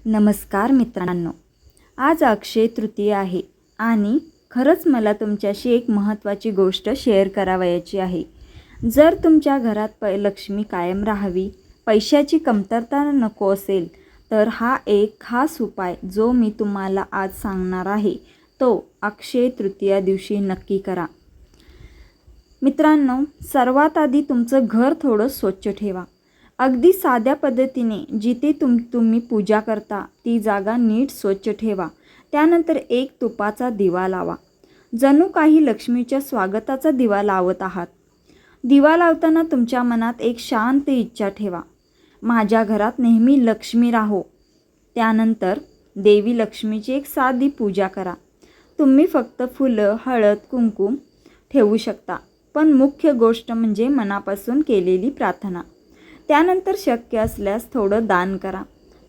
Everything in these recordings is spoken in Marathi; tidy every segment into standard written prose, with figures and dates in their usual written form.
नमस्कार मित्रांनो, आज अक्षय तृतीया आहे आणि खरंच मला तुमच्याशी एक महत्त्वाची गोष्ट शेअर करावयाची आहे। जर तुमच्या घरात लक्ष्मी कायम राहावी, पैशाची कमतरता नको असेल, तर हा एक खास उपाय जो मी तुम्हाला आज सांगणार आहे तो अक्षय तृतीया दिवशी नक्की करा। मित्रांनो, सर्वात आधी तुमचं घर थोडं स्वच्छ ठेवा। अगदी साध्या पद्धतीने जिथे तुम्ही पूजा करता ती जागा नीट स्वच्छ ठेवा। त्यानंतर एक तुपाचा दिवा लावा, जणू काही लक्ष्मीच्या स्वागताचा दिवा लावत आहात। दिवा लावताना तुमच्या मनात एक शांत इच्छा ठेवा, माझ्या घरात नेहमी लक्ष्मी राहो। त्यानंतर देवी लक्ष्मीची एक साधी पूजा करा। तुम्ही फक्त फुलं, हळद, कुंकुम ठेवू शकता, पण मुख्य गोष्ट म्हणजे मनापासून केलेली प्रार्थना। त्यानंतर शक्य असल्यास थोडं दान करा।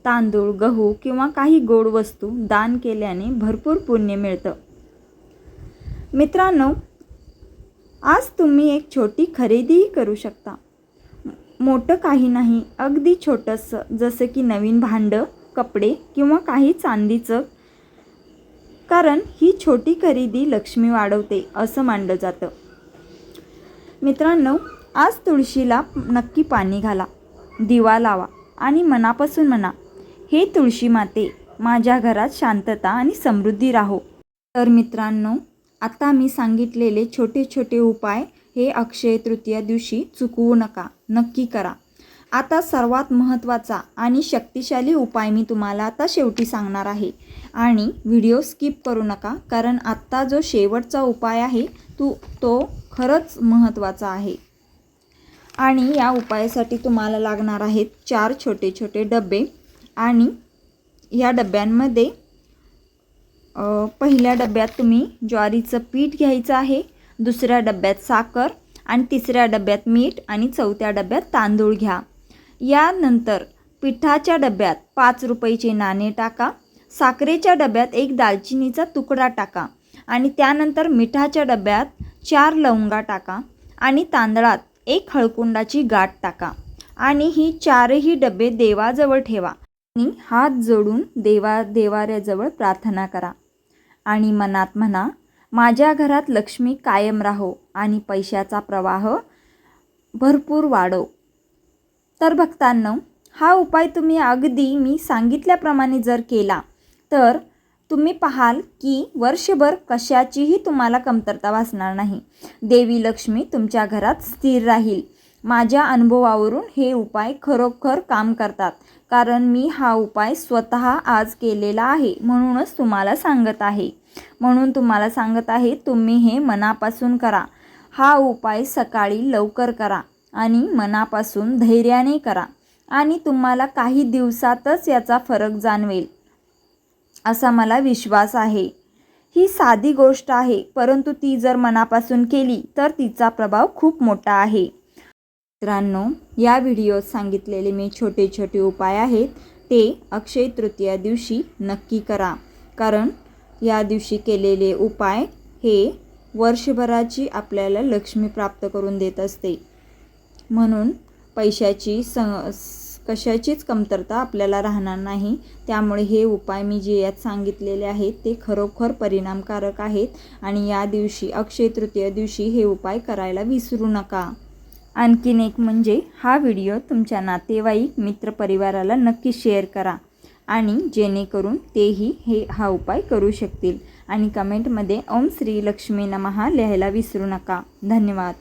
तांदूळ, गहू किंवा काही गोड वस्तू दान केल्याने भरपूर पुण्य मिळतं। मित्रांनो, आज तुम्ही एक छोटी खरेदीही करू शकता। मोठं काही नाही, अगदी छोटंसं, जसं की नवीन भांडं, कपडे किंवा काही चांदीचं, कारण ही छोटी खरेदी लक्ष्मी वाढवते असं मानलं जातं। मित्रांनो, आज तुळशीला नक्की पाणी घाला, दिवा लावा आणि मनापासून म्हणा, हे तुळशी माते, माझ्या घरात शांतता आणि समृद्धी राहो। तर मित्रांनो, आता मी सांगितलेले छोटे छोटे उपाय हे अक्षय तृतीया दिवशी चुकवू नका, नक्की करा। आता सर्वात महत्त्वाचा आणि शक्तिशाली उपाय मी तुम्हाला आता शेवटी सांगणार आहे आणि व्हिडिओ स्किप करू नका, कारण आत्ता जो शेवटचा उपाय आहे तो खरंच महत्त्वाचा आहे। आणि या उपायासाठी तुम्हाला लागणार आहेत 4 छोटे छोटे डबे आणि या डब्यांमध्ये पहिल्या डब्यात तुम्ही ज्वारीचं पीठ घ्यायचं आहे, दुसऱ्या डब्यात साखर आणि तिसऱ्या डब्यात मीठ आणि चौथ्या डब्यात तांदूळ घ्या। यानंतर पिठाच्या डब्यात 5 रुपयाचे नाणे टाका, साखरेच्या डब्यात एक दालचिनीचा तुकडा टाका आणि त्यानंतर मिठाच्या डब्यात 4 लवंगा टाका आणि तांदळात 1 हळकुंडाची गाठ टाका आणि ही 4ही डबे देवाजवळ ठेवा आणि हात जोडून देवाऱ्याजवळ प्रार्थना करा आणि मनात म्हणा, माझ्या घरात लक्ष्मी कायम राहो आणि पैशाचा प्रवाह भरपूर वाढो। तर भक्तांनो, हा उपाय तुम्ही अगदी मी सांगितल्याप्रमाणे जर केला तर तुम्ही पाहाल की वर्षभर कशाचीही तुम्हाला कमतरता भासणार नाही। देवी लक्ष्मी तुमच्या घरात स्थिर राहील। माझ्या अनुभवावरून हे उपाय खरोखर काम करतात, कारण मी हा उपाय स्वतः आज केलेला आहे, म्हणूनच तुम्हाला सांगत आहे। तुम्ही हे मनापासून करा। हा उपाय सकाळी लवकर करा आणि मनापासून धैर्याने करा आणि तुम्हाला काही दिवसातच याचा फरक जाणवेल असा मला विश्वास आहे। ही साधी गोष्ट आहे, परंतु ती जर मनापासून केली तर तिचा प्रभाव खूप मोठा आहे। मित्रांनो, या व्हिडिओत सांगितलेले मी छोटे छोटे उपाय आहेत ते अक्षय तृतीया दिवशी नक्की करा, कारण या दिवशी केलेले उपाय हे वर्षभराची आपल्याला लक्ष्मी प्राप्त करून देत असते। म्हणून पैशाची कशाचीच कमतरता आपल्याला राहणार नाही। त्यामुळे हे उपाय मी जे यात सांगितलेले आहेत ते खरोखर परिणामकारक आहेत आणि या दिवशी अक्षय तृतीया दिवशी हे उपाय करायला विसरू नका। आणखीन एक म्हणजे हा व्हिडिओ तुमच्या नातेवाईक, मित्रपरिवाराला नक्की शेअर करा आणि जेणेकरून तेही हा उपाय करू शकतील। आणि कमेंटमध्ये ओम श्री लक्ष्मी नमः लिहायला विसरू नका। धन्यवाद।